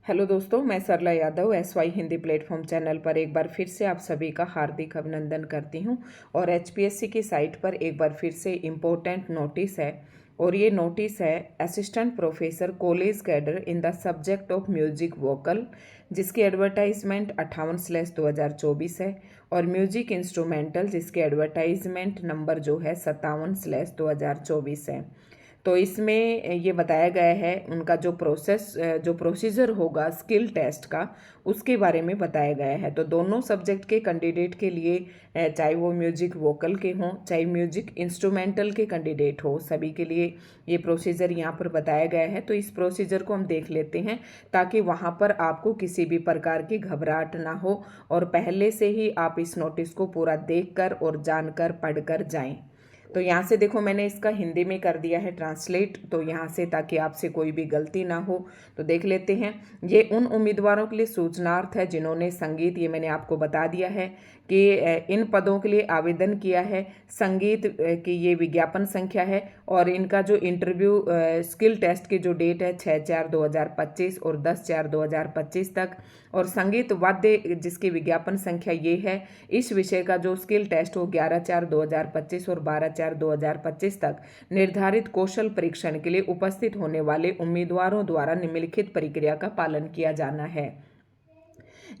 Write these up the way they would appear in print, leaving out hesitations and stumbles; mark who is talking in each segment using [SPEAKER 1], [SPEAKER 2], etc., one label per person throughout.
[SPEAKER 1] Hello दोस्तों, मैं Sarla Yadav SY Hindi platform channel पर एक बार फिर से आप सभी का हार्दिक अभिनंदन करती हूं। और HPSC की साइट पर एक बार फिर से इम्पोर्टेंट नोटिस है, और ये नोटिस है assistant professor college cadre in the subject of music vocal, जिसकी एडवर्टाइजमेंट 58/2024 है, और म्यूजिक इंस्ट्रूमेंटल जिसके एडवर्टाइजमेंट नंबर जो है 57/2024 है। तो इसमें ये बताया गया है उनका जो प्रोसीजर होगा स्किल टेस्ट का, उसके बारे में बताया गया है। तो दोनों सब्जेक्ट के कैंडिडेट के लिए, चाहे वो म्यूजिक वोकल के हों चाहे म्यूजिक इंस्ट्रूमेंटल के कैंडिडेट हो, सभी के लिए ये प्रोसीजर यहाँ पर बताया गया है। तो इस प्रोसीजर को हम देख लेते हैं ताकि वहाँ पर आपको किसी भी प्रकार की घबराहट ना हो, और पहले से ही आप इस नोटिस को पूरा देखकर और जानकर पढ़कर जाएं। तो यहाँ से देखो, मैंने इसका हिंदी में कर दिया है ट्रांसलेट, तो यहाँ से ताकि आपसे कोई भी गलती ना हो। तो देख लेते हैं। ये उन उम्मीदवारों के लिए सूचनार्थ है जिन्होंने संगीत, ये मैंने आपको बता दिया है कि इन पदों के लिए आवेदन किया है। संगीत की ये विज्ञापन संख्या है, और इनका जो इंटरव्यू स्किल टेस्ट की जो डेट है 6/4/2025 और 10/4/2025 तक, और संगीत वाद्य जिसकी विज्ञापन संख्या ये है, इस विषय का जो स्किल टेस्ट हो 11/4/2025 और 12/4/2025 तक निर्धारित कौशल परीक्षण के लिए उपस्थित होने वाले उम्मीदवारों द्वारा निम्नलिखित प्रक्रिया का पालन किया जाना है।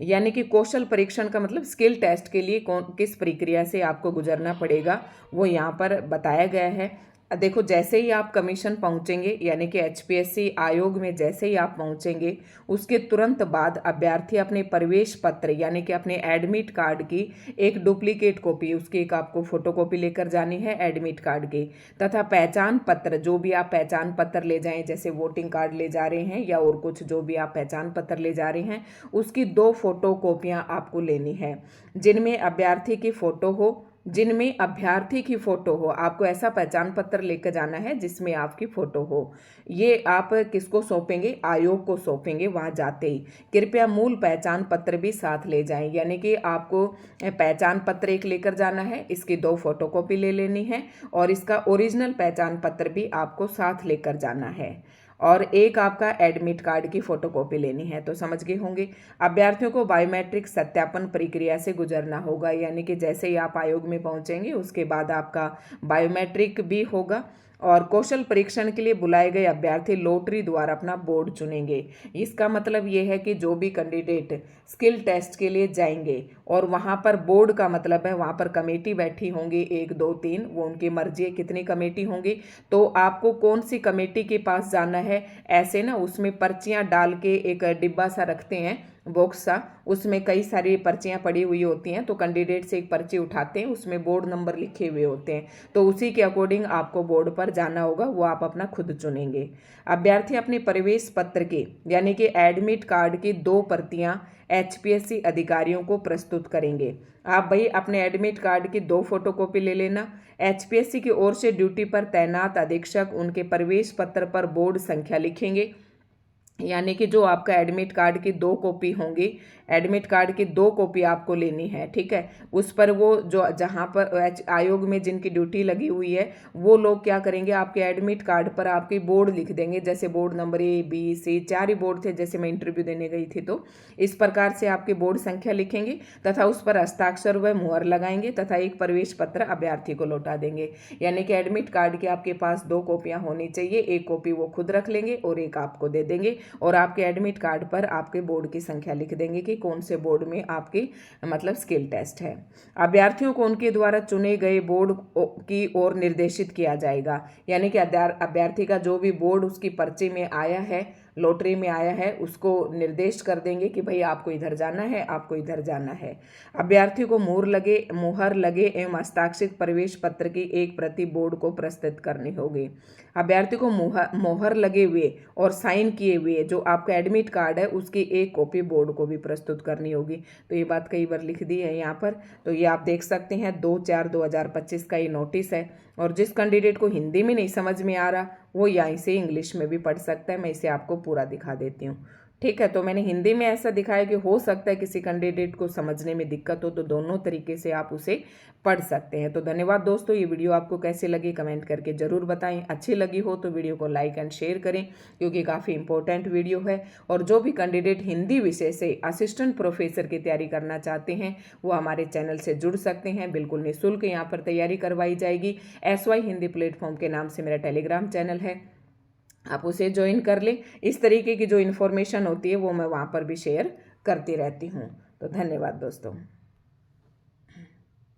[SPEAKER 1] यानी कि कौशल परीक्षण का मतलब स्किल टेस्ट के लिए किस प्रक्रिया से आपको गुजरना पड़ेगा, वो यहाँ पर बताया गया है। देखो, जैसे ही आप कमीशन पहुंचेंगे, यानी कि HPSC आयोग में जैसे ही आप पहुंचेंगे, उसके तुरंत बाद अभ्यर्थी अपने प्रवेश पत्र यानी कि अपने एडमिट कार्ड की एक डुप्लीकेट कॉपी, उसकी एक आपको फोटोकॉपी लेकर जानी है एडमिट कार्ड की, तथा पहचान पत्र, जो भी आप पहचान पत्र ले जाएं, जैसे वोटिंग कार्ड ले जा रहे हैं या और कुछ जो भी आप पहचान पत्र ले जा रहे हैं, उसकी 2 फोटो कॉपियाँ आपको लेनी है, जिनमें अभ्यर्थी की फ़ोटो हो। आपको ऐसा पहचान पत्र लेकर जाना है जिसमें आपकी फ़ोटो हो। ये आप किसको सौंपेंगे? आयोग को सौंपेंगे वहाँ जाते ही। कृपया मूल पहचान पत्र भी साथ ले जाएं, यानी कि आपको पहचान पत्र एक लेकर जाना है, इसकी 2 फोटोकॉपी ले लेनी है, और इसका ओरिजिनल पहचान पत्र भी आपको साथ लेकर जाना है, और एक आपका एडमिट कार्ड की फोटोकॉपी लेनी है। तो समझ गए होंगे। अभ्यर्थियों को बायोमेट्रिक सत्यापन प्रक्रिया से गुजरना होगा, यानी कि जैसे ही आप आयोग में पहुंचेंगे उसके बाद आपका बायोमेट्रिक भी होगा। और कौशल परीक्षण के लिए बुलाए गए अभ्यर्थी लॉटरी द्वारा अपना बोर्ड चुनेंगे। इसका मतलब ये है कि जो भी कैंडिडेट स्किल टेस्ट के लिए जाएंगे, और वहाँ पर बोर्ड का मतलब है वहाँ पर कमेटी बैठी होंगी 1 2 3, वो उनकी मर्जी है कितनी कमेटी होंगी। तो आपको कौन सी कमेटी के पास जाना है, ऐसे ना उसमें पर्चियाँ डाल के एक डिब्बा सा रखते हैं, बॉक्स सा, उसमें कई सारी पर्चियाँ पड़ी हुई होती हैं। तो कैंडिडेट से एक पर्ची उठाते हैं, उसमें बोर्ड नंबर लिखे हुए होते हैं, तो उसी के अकॉर्डिंग आपको बोर्ड पर जाना होगा, वो आप अपना खुद चुनेंगे। अभ्यर्थी अपने प्रवेश पत्र की यानी कि एडमिट कार्ड की 2 प्रतियां HPSC अधिकारियों को प्रस्तुत करेंगे। आप भाई अपने एडमिट कार्ड की 2 फोटोकॉपी ले लेना। HPSC की ओर से ड्यूटी पर तैनात अधीक्षक उनके प्रवेश पत्र पर बोर्ड संख्या लिखेंगे, यानी कि जो आपका एडमिट कार्ड की 2 कॉपी होंगी, एडमिट कार्ड की 2 कॉपी आपको लेनी है, ठीक है। उस पर वो जो जहाँ पर आयोग में जिनकी ड्यूटी लगी हुई है, वो लोग क्या करेंगे, आपके एडमिट कार्ड पर आपकी बोर्ड लिख देंगे, जैसे board number A B C 4 he board थे, जैसे मैं इंटरव्यू देने गई थी, तो इस प्रकार से आपकी बोर्ड संख्या लिखेंगे तथा उस पर हस्ताक्षर व मुहर लगाएंगे, तथा एक प्रवेश पत्र अभ्यर्थी को लौटा देंगे। यानी कि एडमिट कार्ड की आपके पास 2 कॉपियाँ होनी चाहिए, एक कॉपी वो खुद रख लेंगे और एक आपको दे देंगे, और आपके एडमिट कार्ड पर आपके बोर्ड की संख्या लिख देंगे कि कौन से बोर्ड में आपकी मतलब स्किल टेस्ट है। अभ्यर्थियों को उनके द्वारा चुने गए बोर्ड की ओर निर्देशित किया जाएगा, यानी कि अभ्यर्थी का जो भी बोर्ड उसकी पर्ची में आया है, लॉटरी में आया है, उसको निर्देश कर देंगे कि भाई आपको इधर जाना है, आपको इधर जाना है। अभ्यर्थी को मुहर लगे एवं हस्ताक्षरित प्रवेश पत्र की एक प्रति बोर्ड को प्रस्तुत करनी होगी। अभ्यर्थी को मोहर लगे हुए और साइन किए हुए जो आपका एडमिट कार्ड है, उसकी एक कॉपी बोर्ड को भी प्रस्तुत करनी होगी। तो ये बात कई बार लिख दी है यहाँ पर, तो ये आप देख सकते हैं 2/4/2025 का ये नोटिस है। और जिस कैंडिडेट को हिंदी में नहीं समझ में आ रहा, वो यहीं से इंग्लिश में भी पढ़ सकता है। मैं इसे आपको पूरा दिखा देती हूँ। ठीक है, तो मैंने हिंदी में ऐसा दिखाया कि हो सकता है किसी कैंडिडेट को समझने में दिक्कत हो, तो दोनों तरीके से आप उसे पढ़ सकते हैं। तो धन्यवाद दोस्तों, ये वीडियो आपको कैसी लगी कमेंट करके ज़रूर बताएं। अच्छी लगी हो तो वीडियो को लाइक एंड शेयर करें, क्योंकि काफ़ी इंपॉर्टेंट वीडियो है। और जो भी कैंडिडेट हिंदी विषय से असिस्टेंट प्रोफेसर की तैयारी करना चाहते हैं वो हमारे चैनल से जुड़ सकते हैं। बिल्कुल निःशुल्क यहाँ पर तैयारी करवाई जाएगी। SY हिंदी प्लेटफॉर्म के नाम से मेरा टेलीग्राम चैनल है, आप उसे ज्वाइन कर लें। इस तरीके की जो इन्फॉर्मेशन होती है वो मैं वहाँ पर भी शेयर करती रहती हूँ। तो धन्यवाद दोस्तों।